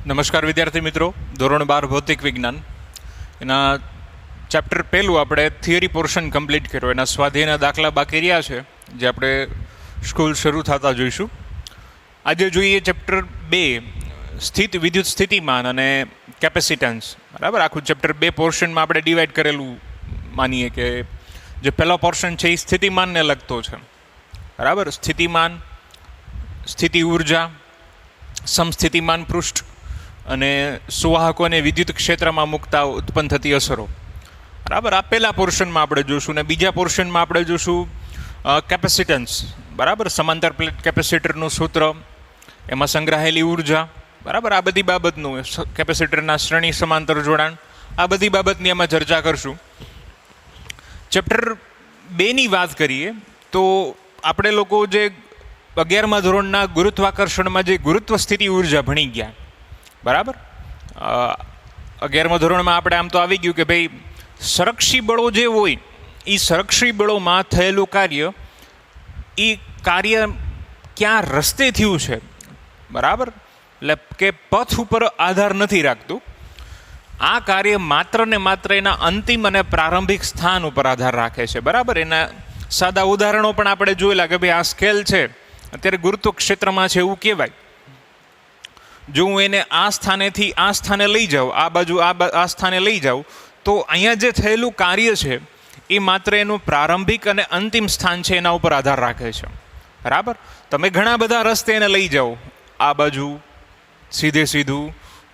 નમસ્કાર વિદ્યાર્થી મિત્રો, ધોરણ 12 ભૌતિક વિજ્ઞાન એના ચેપ્ટર પહેલું આપણે થિયરી પોર્શન કમ્પ્લીટ કર્યો. એના સ્વાધ્યાયના દાખલા બાકી રહ્યા છે જે આપણે સ્કૂલ શરૂ થતાં જોઈશું. આજે જોઈએ ચેપ્ટર 2, સ્થિત વિદ્યુત સ્થિતિમાન અને કેપેસિટન્સ. બરાબર, આખું ચેપ્ટર 2 પોર્શનમાં આપણે ડિવાઈડ કરેલું માનીએ કે જે પહેલો પોર્શન છે એ સ્થિતિમાનને લગતો છે. બરાબર, સ્થિતિમાન, સ્થિતિ ઉર્જા, સમસ્થિતિમાન પૃષ્ઠ અને સુવાહકોને વિદ્યુત ક્ષેત્રમાં મૂકતા ઉત્પન્ન થતી અસરો. બરાબર, આ પહેલા પોર્શનમાં આપણે જોશું. ને બીજા પોર્શનમાં આપણે જોશું કેપેસિટન્સ. બરાબર, સમાંતર પ્લેટ કેપેસિટરનું સૂત્ર, એમાં સંગ્રહાયેલી ઉર્જા. બરાબર, આ બધી બાબતનું, કેપેસિટરના શ્રેણી સમાંતર જોડાણ, આ બધી બાબતની એમાં ચર્ચા કરશું. ચેપ્ટર 2ની વાત કરીએ તો આપણે લોકો જે 11મા ધોરણના ગુરુત્વાકર્ષણમાં જે ગુરુત્વ સ્થિતિ ઉર્જા ભણી ગયા. બરાબર, 11મા ધોરણમાં આપણે આમ તો આવી ગયું કે ભાઈ સંરક્ષી બળો જે હોય એ સંરક્ષી બળોમાં થયેલું કાર્ય, એ કાર્ય ક્યાં રસ્તે થયું છે. બરાબર, એટલે કે પથ ઉપર આધાર નથી રાખતું. આ કાર્ય માત્ર ને માત્ર એના અંતિમ અને પ્રારંભિક સ્થાન ઉપર આધાર રાખે છે. બરાબર, એના સાદા ઉદાહરણો પણ આપણે જોયેલા કે ભાઈ આ સ્કેલ છે, અત્યારે ગુરુત્વ ક્ષેત્રમાં છે એવું કહેવાય. જો હું એને આ સ્થાનેથી આ સ્થાને લઈ જાઉં, આ બાજુ આ સ્થાને લઈ જાઉં, તો અહીંયા જે થયેલું કાર્ય છે એ માત્ર એનું પ્રારંભિક અને અંતિમ સ્થાન છે એના ઉપર આધાર રાખે છે. બરાબર, તમે ઘણા બધા રસ્તે એને લઈ જાઓ, આ બાજુ સીધે સીધું,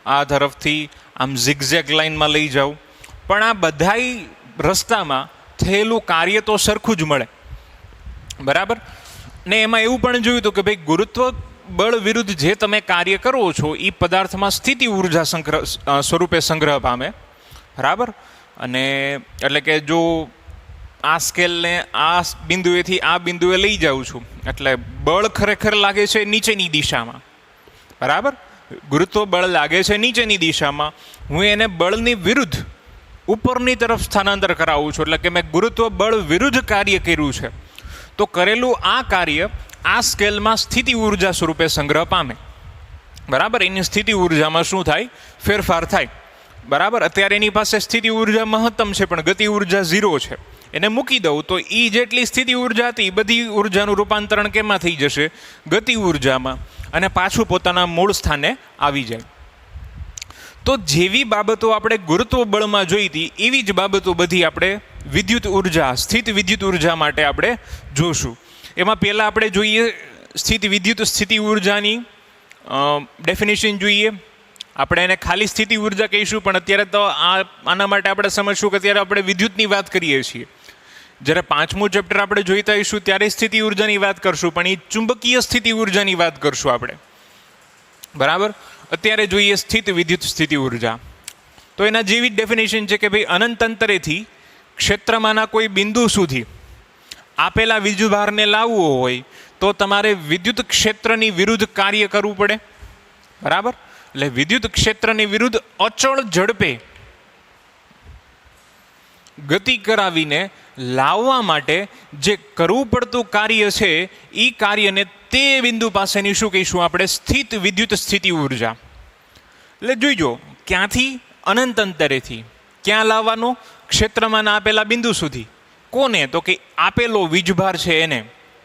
આ તરફથી આમ ઝિગઝેગ લાઇનમાં લઈ જાઓ, પણ આ બધાય રસ્તામાં થયેલું કાર્ય તો સરખું જ મળે. બરાબર, ને એમાં એવું પણ જોયું હતું કે ભાઈ ગુરુત્વ બળ વિરુદ્ધ જે તમે કાર્ય કરો છો એ પદાર્થમાં સ્થિતિ ઉર્જા સ્વરૂપે સંગ્રહ પામે. બરાબર, અને એટલે કે જો આ સ્કેલને આ બિંદુએથી આ બિંદુએ લઈ જાઉં છું એટલે બળ ખરેખર લાગે છે નીચેની દિશામાં. બરાબર, ગુરુત્વ બળ લાગે છે નીચેની દિશામાં, હું એને બળની વિરુદ્ધ ઉપરની તરફ સ્થાનાંતર કરાવું છું, એટલે કે મેં ગુરુત્વ બળ વિરુદ્ધ કાર્ય કર્યું છે. તો કરેલું આ કાર્ય આ સ્કેલમાં સ્થિતિ ઉર્જા સ્વરૂપે સંગ્રહ પામે. બરાબર, એની સ્થિતિ ઉર્જામાં શું થાય? ફેરફાર થાય. બરાબર, અત્યારે એની પાસે સ્થિતિ ઉર્જા મહત્તમ છે પણ ગતિ ઉર્જા 0 છે. એને મૂકી દઉં તો એ જેટલી સ્થિતિ ઉર્જા હતી એ બધી ઉર્જાનું રૂપાંતરણ કેમાં થઈ જશે? ગતિ ઉર્જામાં, અને પાછું પોતાના મૂળ સ્થાને આવી જાય. તો જેવી બાબતો આપણે ગુરુત્વ બળમાં જોઈ હતી એવી જ બાબતો બધી આપણે વિદ્યુત ઉર્જા, સ્થિત વિદ્યુત ઉર્જા માટે આપણે જોશું. એમાં પહેલાં આપણે જોઈએ સ્થિત વિદ્યુત સ્થિતિ ઉર્જાની ડેફિનેશન જોઈએ. આપણે એને ખાલી સ્થિતિ ઉર્જા કહીશું, પણ અત્યારે તો આના માટે આપણે સમજશું કે અત્યારે આપણે વિદ્યુતની વાત કરીએ છીએ. જ્યારે 5મું ચેપ્ટર આપણે જોઈતા હોઈશું ત્યારે સ્થિતિ ઉર્જાની વાત કરશું, પણ એ ચુંબકીય સ્થિતિ ઉર્જાની વાત કરશું આપણે. બરાબર, અત્યારે જોઈએ સ્થિત વિદ્યુત સ્થિતિ ઉર્જા. તો એના જેવી જ ડેફિનેશન છે કે ભાઈ અનંત અંતરેથી ક્ષેત્રમાંના કોઈ બિંદુ સુધી આપેલા વીજભારને લાવવો હોય તો તમારે વિદ્યુત ક્ષેત્રની વિરુદ્ધ કાર્ય કરવું પડે. બરાબર, એટલે વિદ્યુત ક્ષેત્રની વિરુદ્ધ અચળ ઝડપે ગતિ કરાવીને લાવવા માટે જે કરવું પડતું કાર્ય છે એ કાર્યને તે બિંદુ પાસેની શું કહીશું આપણે? સ્થિત વિદ્યુત સ્થિતિ ઉર્જા. એટલે જોઈજો, ક્યાંથી? અનંત અંતરેથી. ક્યાં લાવવાનો? ક્ષેત્રમાં આપેલા બિંદુ સુધી. કોને? તો કે આપેલો વીજભાર છે એને.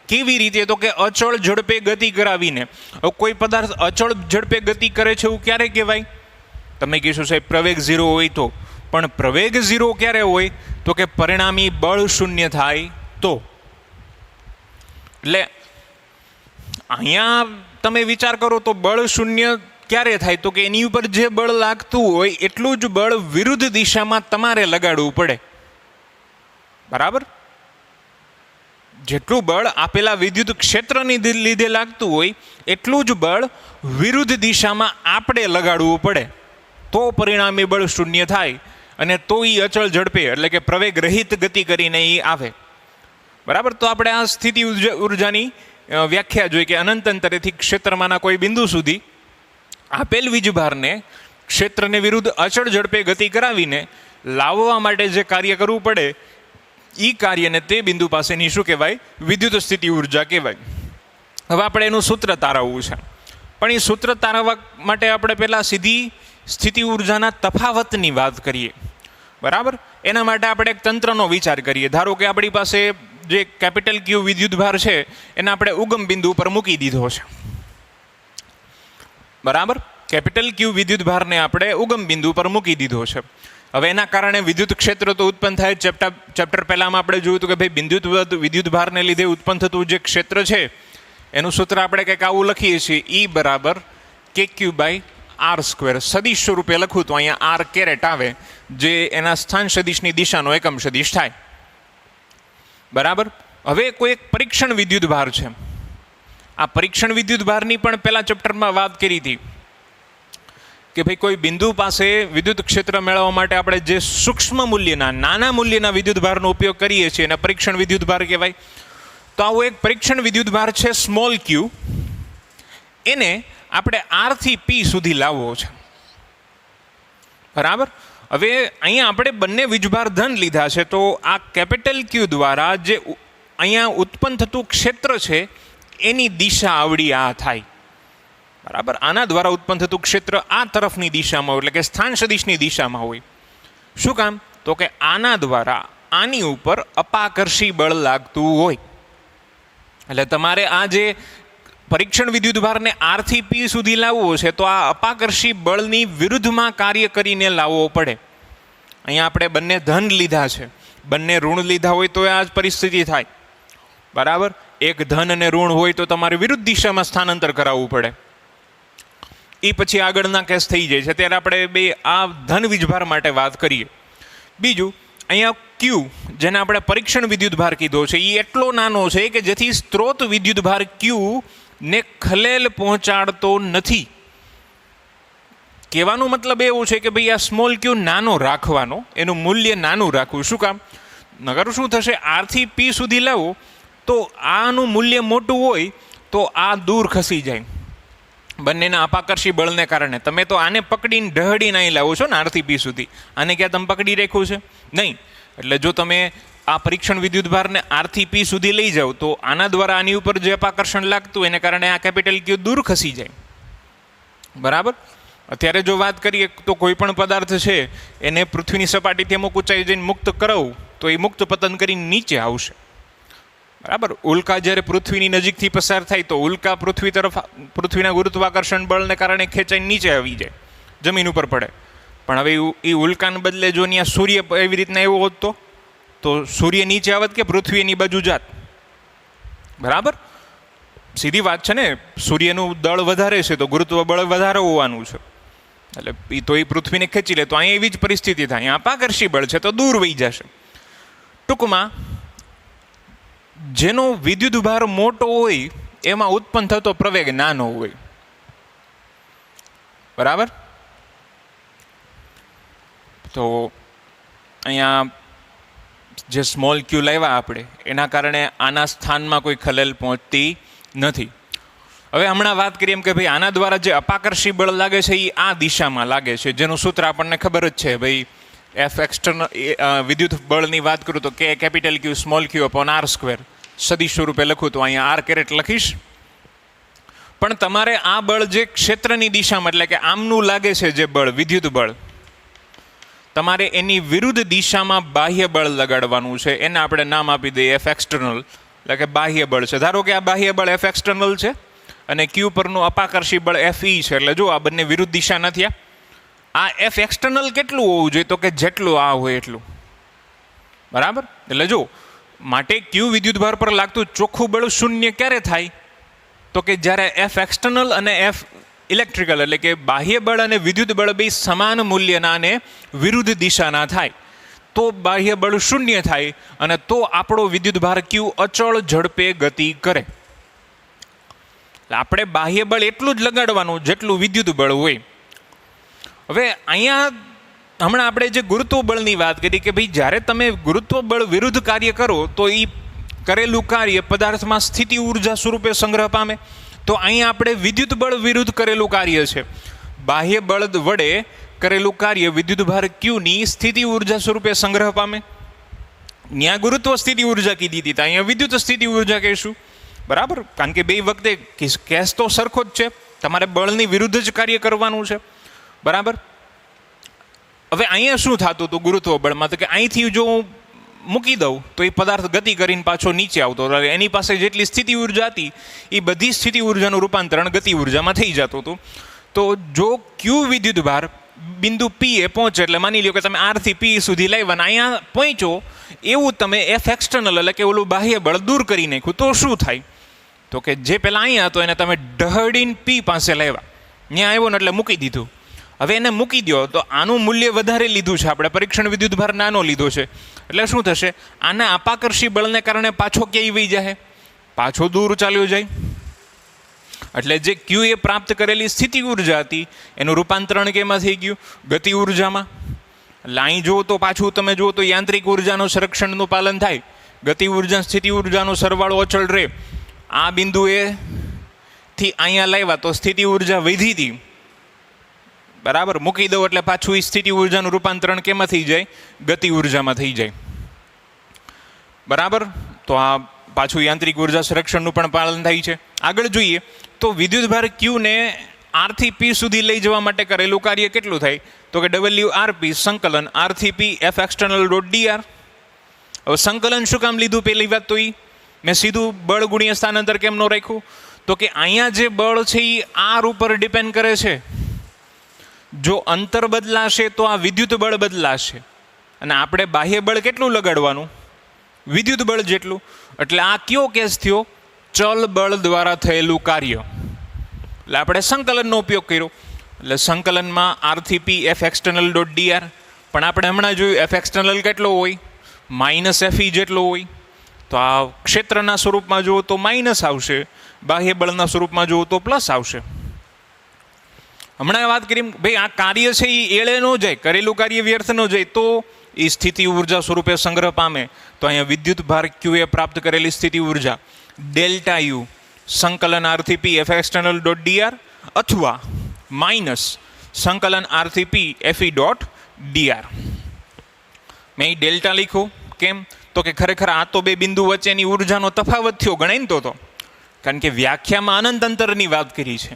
કેવી રીતે? તો કે અચળ ઝડપે ગતિ કરાવીને. કોઈ પદાર્થ અચળ ઝડપે ગતિ કરે છે એવું ક્યારે કહેવાય? તમે કહીશું સાહેબ પ્રવેગ 0 હોય તો. પણ પ્રવેગ 0 ક્યારે હોય? તો કે પરિણામી બળ શૂન્ય થાય તો. એટલે અહીંયા તમે વિચાર કરો તો બળ શૂન્ય ક્યારે થાય? તો કે એની ઉપર જે બળ લાગતું હોય એટલું જ બળ વિરુદ્ધ દિશામાં તમારે લગાડવું પડે. બરાબર, જેટલું બળ આપેલા વિદ્યુત ક્ષેત્રની લીધે લાગતું હોય એટલું જ બળ વિરુદ્ધ દિશામાં આપણે લગાડવું પડે, તો પરિણામી બળ શૂન્ય થાય અને તો એ અચળ ઝડપે એટલે કે પ્રવેગ રહિત ગતિ કરીને એ આવે. બરાબર, તો આપણે આ સ્થિતિ ઉર્જાની વ્યાખ્યા જોઈ કે અનંત અંતરેથી ક્ષેત્રમાંના કોઈ બિંદુ સુધી આપેલ વીજભારને ક્ષેત્રને વિરુદ્ધ અચળ ઝડપે ગતિ કરાવીને લાવવા માટે જે કાર્ય કરવું પડે એ કાર્યને તે બિંદુ પાસેની શું કહેવાય? વિદ્યુત સ્થિતિ ઉર્જા કહેવાય. હવે આપણે એનું સૂત્ર તારવવું છે. પણ એ સૂત્ર તારવવા માટે આપણે પહેલાં સીધી સ્થિતિ ઉર્જાના તફાવતની વાત કરીએ, બરાબર. એના માટે આપણે એક તંત્રનો વિચાર કરીએ. ધારો કે આપણી પાસે જે કેપિટલ ક્યુ વિદ્યુતભાર છે એને આપણે ઉગમ બિંદુ ઉપર મૂકી દીધો છે, બરાબર. કેપિટલ ક્યુ વિદ્યુતભારને આપણે ઉગમ બિંદુ પર મૂકી દીધો છે. હવે એના કારણે વિદ્યુત ક્ષેત્ર તો ઉત્પન્ન થાય. ચેપ્ટર પહેલામાં આપણે જોયું હતું કે ભાઈ વિદ્યુતભારને લીધે ઉત્પન્ન થતું જે ક્ષેત્ર છે એનું સૂત્ર આપણે કંઈક આવું લખીએ છીએ, E બરાબર KQ/R². સદિશ સ્વરૂપે લખું તો અહીંયા R કેરેટ આવે, જે એના સ્થાન સદિશની દિશાનો એકમ સદિશ થાય, બરાબર. હવે કોઈ એક પરીક્ષણ વિદ્યુતભાર છે. આ પરીક્ષણ વિદ્યુતભારની પણ પહેલા ચેપ્ટરમાં વાત કરી હતી કે ભાઈ કોઈ બિંદુ પાસે વિદ્યુત ક્ષેત્ર મેળવવા માટે આપણે જે સૂક્ષ્મ મૂલ્યના નાના મૂલ્યના વિદ્યુતભારનો ઉપયોગ કરીએ છીએ એને પરીક્ષણ વિદ્યુતભાર કહેવાય. તો આવો એક પરીક્ષણ વિદ્યુતભાર છે સ્મોલ ક્યુ, એને આપણે R થી P સુધી લાવવો છે, બરાબર. હવે અહીંયા આપણે બંને વીજભાર ધન લીધા છે, તો આ કેપિટલ ક્યુ દ્વારા જે અહીંયા ઉત્પન્ન થતું ક્ષેત્ર છે એની દિશા આવડી આ થાય, બરાબર. આના દ્વારા ઉત્પન્ન થતું ક્ષેત્ર આ તરફની દિશામાં હોય, એટલે કે સ્થાન સદિશની દિશામાં હોય. શું કામ? તો કે આના દ્વારા આની ઉપર અપાકર્ષી બળ લાગતું હોય. એટલે તમારે આ જે પરીક્ષણ વિદ્યુતભારને R થી P સુધી લાવવો છે તો આ અપાકર્ષી બળની વિરુદ્ધમાં કાર્ય કરીને લાવવો પડે. અહીંયા આપણે બંને ધન લીધા છે, બંને ઋણ લીધા હોય તો આ જ પરિસ્થિતિ થાય, બરાબર. એક ધન અને ઋણ હોય તો તમારે વિરુદ્ધ દિશામાં સ્થાનાંતર કરાવવું પડે. એ પછી આગળના કેસ થઈ જાય છે. ત્યારે આપણે બે આ ધન વીજભાર માટે વાત કરીએ. બીજું અહીંયા ક્યુ, જેને આપણે પરીક્ષણ વિદ્યુતભાર કીધો છે, એ એટલો નાનો છે કે જેથી સ્ત્રોત વિદ્યુતભાર ક્યુ ને ખલેલ પહોંચાડતો નથી. કહેવાનો મતલબ એવું છે કે ભાઈ આ સ્મોલ ક્યુ નાનો રાખવાનો, એનું મૂલ્ય નાનું રાખવું. શું કામ? નગર શું થશે, R થી P સુધી લાવો તો આનું મૂલ્ય મોટું હોય તો આ દૂર ખસી જાય બંનેના અપાકર્ષી બળને કારણે. તમે તો આને પકડીને ઢહડીને અહીં લાવો છો ને R થી P સુધી, આને ક્યાં તમે પકડી રાખ્યું છે? નહીં. એટલે જો તમે આ પરીક્ષણ વિદ્યુતભારને R થી P સુધી લઈ જાઓ તો આના દ્વારા આની ઉપર જે અપાકર્ષણ લાગતું એને કારણે આ કેપિટલ ક્યુ દૂર ખસી જાય, બરાબર. અત્યારે જો વાત કરીએ તો કોઈ પણ પદાર્થ છે એને પૃથ્વીની સપાટીથી અમુક ઊંચાઈ જઈને મુક્ત કરાવું તો એ મુક્ત પતન કરીને નીચે આવશે, બરાબર. ઉલ્કા જ્યારે પૃથ્વીની નજીકથી પસાર થાય તો ઉલ્કા પૃથ્વી તરફ પૃથ્વીના ગુરુત્વાકર્ષણ બળને કારણે ખેંચાઈને નીચે આવી જાય, જમીન ઉપર પડે. પણ હવે એ ઉલ્કાને બદલે જો અહીંયા સૂર્ય એવી રીતના એવો હોત તો સૂર્ય નીચે આવત કે પૃથ્વી એની બાજુ જાત, બરાબર. સીધી વાત છે ને, સૂર્યનું દળ વધારે છે તો ગુરુત્વ બળ વધારે હોવાનું છે, એટલે તો એ પૃથ્વીને ખેંચી લે. તો અહીંયા એવી જ પરિસ્થિતિ થાય, અહીંયા અપાકર્ષી બળ છે તો દૂર વહી જશે. ટૂંકમાં જેનો વિદ્યુતભાર મોટો હોય એમાં ઉત્પન્ન થતો પ્રવેગ નાનો હોય, બરાબર. તો અહીંયા જે સ્મોલ ક્યુ લાવ્યા આપણે એના કારણે આના સ્થાનમાં કોઈ ખલેલ પહોંચતી નથી. હવે હમણાં વાત કરીએ એમ કે ભાઈ આના દ્વારા જે અપાકર્ષી બળ લાગે છે એ આ દિશામાં લાગે છે, જેનું સૂત્ર આપણને ખબર જ છે ભાઈ, F એક્સટર્નલ વિદ્યુત બળની વાત કરું તો કે capital Q small Q upon R². સદિશ સ્વરૂપે લખું તો અહીંયા R કેરેટ લખીશ. પણ તમારે આ બળ જે ક્ષેત્રની દિશામાં એટલે કે આમનું લાગે છે જે બળ વિદ્યુત બળ, તમારે એની વિરુદ્ધ દિશામાં બાહ્ય બળ લગાડવાનું છે. એને આપણે નામ આપી દઈએ F એક્સટર્નલ, એટલે કે બાહ્ય બળ છે. ધારો કે આ બાહ્ય બળ F એક્સટર્નલ છે અને ક્યુ પરનું અપાકર્ષી બળ FE છે. એટલે જો આ બંને વિરુદ્ધ દિશા નથી. આ F એક્સટર્નલ કેટલું હોવું જોઈએ? તો કે જેટલું આ હોય એટલું, બરાબર. એટલે જો માટે ક્યુ વિદ્યુતભાર પર લાગતું ચોખ્ખું બળ શૂન્ય ક્યારે થાય? તો કે જ્યારે F એક્સટર્નલ અને F ઇલેક્ટ્રિકલ એટલે કે બાહ્ય બળ અને વિદ્યુત બળ બે સમાન મૂલ્યના અને વિરુદ્ધ દિશાના થાય તો બાહ્ય બળ શૂન્ય થાય અને તો આપણો વિદ્યુતભાર ક્યુ અચળ ઝડપે ગતિ કરે. આપણે બાહ્ય બળ એટલું જ લગાડવાનું જેટલું વિદ્યુત બળ હોય. હવે અહીંયા હમણાં આપણે જે ગુરુત્વ બળની વાત કરી કે ભાઈ જ્યારે તમે ગુરુત્વ બળ વિરુદ્ધ કાર્ય કરો તો એ કરેલું કાર્ય પદાર્થમાં સ્થિતિ ઉર્જા સ્વરૂપે સંગ્રહ પામે. તો અહીંયા આપણે વિદ્યુત બળ વિરુદ્ધ કરેલું કાર્ય છે. બાહ્ય બળ વડે કરેલું કાર્ય વિદ્યુતભાર ક્યુની સ્થિતિ ઉર્જા સ્વરૂપે સંગ્રહ પામે. ત્યાં ગુરુત્વ સ્થિતિ ઉર્જા કીધી હતી, અહીંયા વિદ્યુત સ્થિતિ ઉર્જા કહીશું, બરાબર. કારણ કે બે વખતે કેસ તો સરખો જ છે, તમારે બળની વિરુદ્ધ જ કાર્ય કરવાનું છે, બરાબર. હવે અહીંયા શું થતું હતું ગુરુત્વ બળમાં, તો કે અહીંથી જો હું મૂકી દઉં તો એ પદાર્થ ગતિ કરીને પાછો નીચે આવતો હતો. એની પાસે જેટલી સ્થિતિ ઉર્જા હતી એ બધી સ્થિતિ ઉર્જાનું રૂપાંતરણ ગતિ ઉર્જામાં થઈ જતું હતું. તો જો ક્યુ વિદ્યુત ભાર બિંદુ પી એ પહોંચે, એટલે માની લો કે તમે આર થી પી સુધી લાવ્યા, અહીંયા પહોંચો એવું તમે એફ એક્સટર્નલ એટલે કે ઓલું બાહ્ય બળ દૂર કરી નાખ્યું, તો શું થાય? તો કે જે પહેલાં અહીંયા હતો એને તમે ઢહડીને પી પાસે લાવ્યા, ત્યાં આવ્યો ને એટલે મૂકી દીધું. હવે એને મૂકી દો તો આનું મૂલ્ય વધારે લીધું છે આપણે, પરીક્ષણ વિદ્યુત ભાર નાનો લીધો છે, એટલે શું થશે? આના અપાકર્ષી બળને કારણે પાછો ક્યાંય વહી જાય, પાછો દૂર ચાલ્યો જાય. એટલે જે ક્યુ એ પ્રાપ્ત કરેલી સ્થિતિ ઉર્જા હતી એનું રૂપાંતરણ કેમાં થઈ ગયું? ગતિ ઉર્જામાં. એટલે અહીં જુઓ તો પાછું તમે જુઓ તો યાંત્રિક ઉર્જાનું સંરક્ષણનું પાલન થાય, ગતિ ઉર્જા સ્થિતિ ઉર્જાનો સરવાળો અચળ રહે. આ બિંદુએ થી અહીંયા લાવ્યા તો સ્થિતિ ઉર્જા વધી હતી, બરાબર. મૂકી દો એટલે પાછું એ સ્થિતિ ઉર્જાનું રૂપાંતરણ કેમાં થઈ જાય? ગતિ ઉર્જામાં થઈ જાય, બરાબર. તો આ પાછું યાંત્રિક ઉર્જા સંરક્ષણનું પણ પાલન થાય છે. આગળ જોઈએ તો વિદ્યુતભાર ક્યુને આર થી પી સુધી લઈ જવા માટે કરેલું કાર્ય કેટલું થાય? તો કે ડબલ્યુ આર પી સંકલન આર થી P F external dot DR. હવે સંકલન શું કામ લીધું? પહેલી વાત તો એ મેં સીધું બળ ગુણ્યા સ્થાનાંતર કેમ ન રાખ્યું? તો કે અહીંયા જે બળ છે એ આર ઉપર ડિપેન્ડ કરે છે. જો અંતર બદલાશે તો આ વિદ્યુત બળ બદલાશે, અને આપણે બાહ્ય બળ કેટલું લગાડવાનું? વિદ્યુત બળ જેટલું. એટલે આ કયો કેસ થયો? ચલ બળ દ્વારા થયેલું કાર્ય. એટલે આપણે સંકલનનો ઉપયોગ કર્યો. એટલે સંકલનમાં આર થી P F external dot DR, પણ આપણે હમણાં જોયું એફ એક્સટર્નલ કેટલો હોય? માઇનસ એફઈ જેટલો હોય. તો આ ક્ષેત્રના સ્વરૂપમાં જુઓ તો માઇનસ આવશે, બાહ્ય બળના સ્વરૂપમાં જુઓ તો પ્લસ આવશે. હમણાં વાત કરી ભાઈ આ કાર્ય છે એ એળે ન જાય, કરેલું કાર્ય વ્યર્થ ન જાય, તો એ સ્થિતિ ઉર્જા સ્વરૂપે સંગ્રહ પામે. તો અહીંયા વિદ્યુત ભાર ક્યુ એ પ્રાપ્ત કરેલી સ્થિતિ ઉર્જા ડેલ્ટા યુ સંકલન આર થી P F external dot DR અથવા માઇનસ સંકલન આર થી પી એફઈ ડોટ ડીઆર. મેં એ ડેલ્ટા લખ્યું કેમ? તો કે ખરેખર આ તો બે બિંદુ વચ્ચેની ઉર્જાનો તફાવત થયો ગણાય ને તો કારણ કે વ્યાખ્યામાં અનંત અંતરની વાત કરી છે,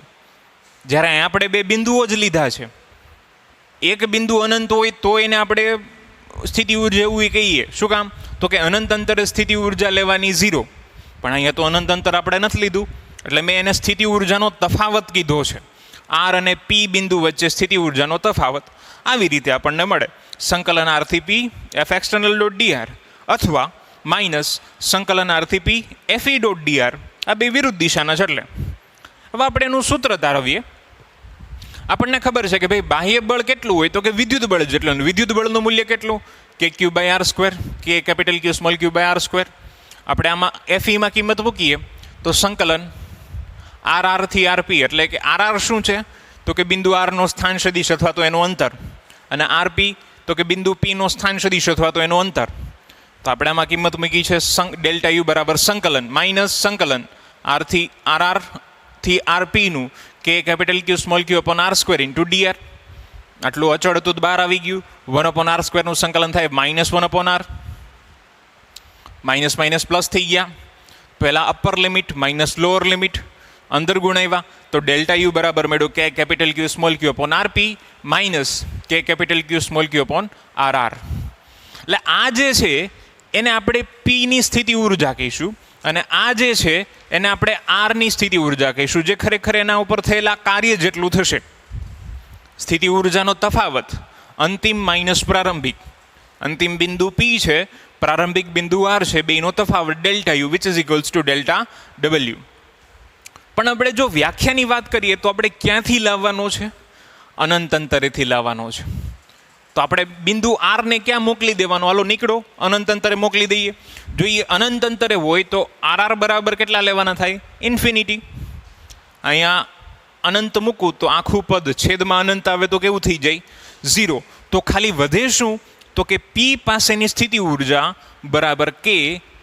જ્યારે આપણે બે બિંદુઓ જ લીધા છે. એક બિંદુ અનંત હોય તો એને આપણે સ્થિતિ ઉર્જા એવું કહીએ. શું કામ? તો કે અનંત અંતરે સ્થિતિ ઉર્જા લેવાની 0, પણ અહીંયા તો અનંત અંતર આપણે નથી લીધું, એટલે મેં એને સ્થિતિ ઉર્જાનો તફાવત કીધો છે. આર અને પી બિંદુ વચ્ચે સ્થિતિ ઉર્જાનો તફાવત આવી રીતે આપણને મળે. સંકલન આર થી P F external dot DR અથવા માઇનસ સંકલન આર થી પી એફઈ ડોટ ડીઆર. આ બે વિરુદ્ધ દિશાના છે. એટલે હવે આપણે એનું સૂત્ર તારવીએ. આપણને ખબર છે કે ભાઈ બાહ્ય બળ કેટલું હોય? તો કે વિદ્યુત બળ જેટલું. વિદ્યુત બળનું મૂલ્ય કેટલું? K Q by R square, K capital Q small Q by R square. આપણે આમાં એફઈમાં કિંમત મૂકીએ તો સંકલન આર આર થી આરપી, એટલે કે આર આર શું છે? તો કે બિંદુ આરનો સ્થાન સદિશ અથવા તો એનું અંતર, અને આરપી તો કે બિંદુ પીનો સ્થાન સદિશ અથવા તો એનું અંતર. તો આપણે આમાં કિંમત મૂકી છે ડેલ્ટા યુ બરાબર સંકલન માઇનસ સંકલન આર થી આર થી આરપીનું કે capital Q small Q upon R square into D R. આટલું અચળ હતું બહાર આવી ગયું. 1 અપોન આર સ્ક્વેરનું સંકલન થાય -1 upon R. Minus minus plus થઈ ગયા. પહેલાં upper limit minus lower limit અંદર ગુણાવ્યા તો ડેલ્ટા યુ બરાબર મેળવ્યું K capital Q small Q upon RP minus K capital Q small Q upon R R. એટલે આ જે છે એને આપણે પીની સ્થિતિ ઉર્જા કહીશું, અને આ જે છે એને આપણે આરની સ્થિતિ ઉર્જા કહીશું, જે ખરેખર એના ઉપર થયેલા કાર્ય જેટલું થશે. સ્થિતિ ઉર્જાનો તફાવત અંતિમ માઇનસ પ્રારંભિક. અંતિમ બિંદુ પી છે, પ્રારંભિક બિંદુ આર છે, બેનો તફાવત delta you which is equals to delta W. પણ આપણે જો વ્યાખ્યાની વાત કરીએ તો આપણે ક્યાંથી લાવવાનો છે? અનંત અંતરેથી લાવવાનો છે. તો આપણે બિંદુ આરને ક્યાં મોકલી દેવાનો? હાલો નીકળો અનંત અંતરે મોકલી દઈએ. જો એ અનંત અંતરે હોય તો આર આર બરાબર કેટલા લેવાના થાય? ઇન્ફિનિટી. અહીંયા અનંત મૂકું તો આખું પદ છેદમાં અનંત આવે તો કેવું થઈ જાય? 0. તો ખાલી વધે શું? તો કે પી પાસેની સ્થિતિ ઉર્જા બરાબર કે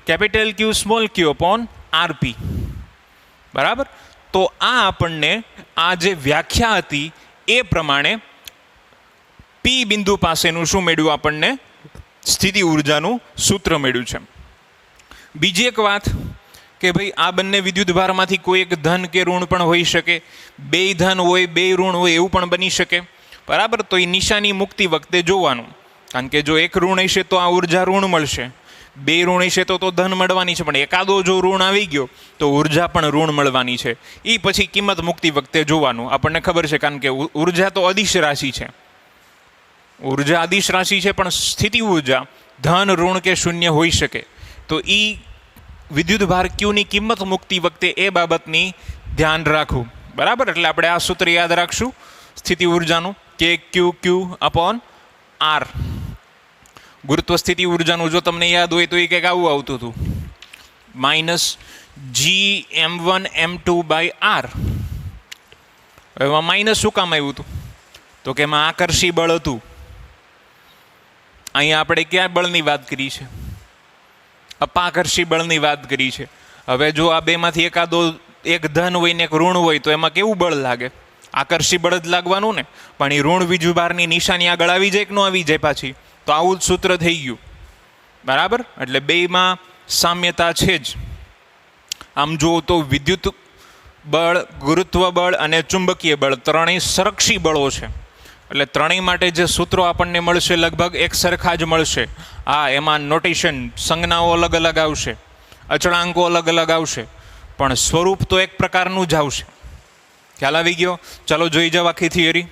capital Q small Q upon RP. બરાબર. તો આ આપણને આ જે વ્યાખ્યા હતી એ પ્રમાણે પી બિંદુ પાસેનું શું મેળવ્યું? આપણને સ્થિતિ ઉર્જાનું સૂત્ર મેળવ્યું છે. બીજી એક વાત કે ભાઈ આ બંને વિદ્યુત ભારમાંથી કોઈ એક ધન કે ઋણ પણ હોઈ શકે, બેય ધન હોય બેય ઋણ હોય એવું પણ બની શકે, બરાબર. તો એ નિશાની મૂકતી વખતે જોવાનું, કારણ કે જો એક ઋણ હશે તો આ ઉર્જા ઋણ મળશે, બે ઋણ હશે તો ધન મળવાની છે, પણ એકાદો જો ઋણ આવી ગયો તો ઉર્જા પણ ઋણ મળવાની છે. એ પછી કિંમત મૂકતી વખતે જોવાનું. આપણને ખબર છે, કારણ કે ઉર્જા તો અદિશ રાશિ છે, ઉર્જા અદિશ રાશિ છે, પણ સ્થિતિ ઉર્જા ધન ઋણ કે શૂન્ય હોઈ શકે. તો એ વિદ્યુત ભાર ક્યુની કિંમત મૂકતી વખતે એ બાબતની ધ્યાન રાખવું, બરાબર. એટલે આપણે આ સૂત્ર યાદ રાખશું સ્થિતિ ઉર્જાનું, કે ક્યુ ક્યુ અપોન આર. ગુરુત્વ સ્થિતિ ઉર્જાનું જો તમને યાદ હોય તો એ કંઈક આવું આવતું હતું, -Gm1m2/r. એમાં માઇનસ શું કામ આવ્યું હતું? તો કે એમાં આકર્ષી બળ હતું. અહીંયા આપણે ક્યાં બળની વાત કરી છે? અપાકર્ષી બળની વાત કરી છે. હવે જો આ બેમાંથી એકાદો એક ધન હોય ને એક ઋણ હોય તો એમાં કેવું બળ લાગે? આકર્ષી બળ જ લાગવાનું ને. પણ એ ઋણ વિજુભારની નિશાની આગળ આવી જાય કે ન આવી જાય પાછી? તો આવું જ સૂત્ર થઈ ગયું, બરાબર. એટલે બેયમાં સામ્યતા છે જ. આમ જુઓ તો વિદ્યુત બળ, ગુરુત્વ બળ અને ચુંબકીય બળ ત્રણેય સંરક્ષી બળો છે. એટલે ત્રણેય માટે જે સૂત્રો આપણને મળશે લગભગ એક સરખા જ મળશે. હા, એમાં નોટેશન સંજ્ઞાઓ અલગ અલગ આવશે, અચળાંકો અલગ અલગ આવશે, પણ સ્વરૂપ તો એક પ્રકારનું જ આવશે. ખ્યાલ આવી ગયો? ચાલો જોઈ જાવ આખી થિયરી.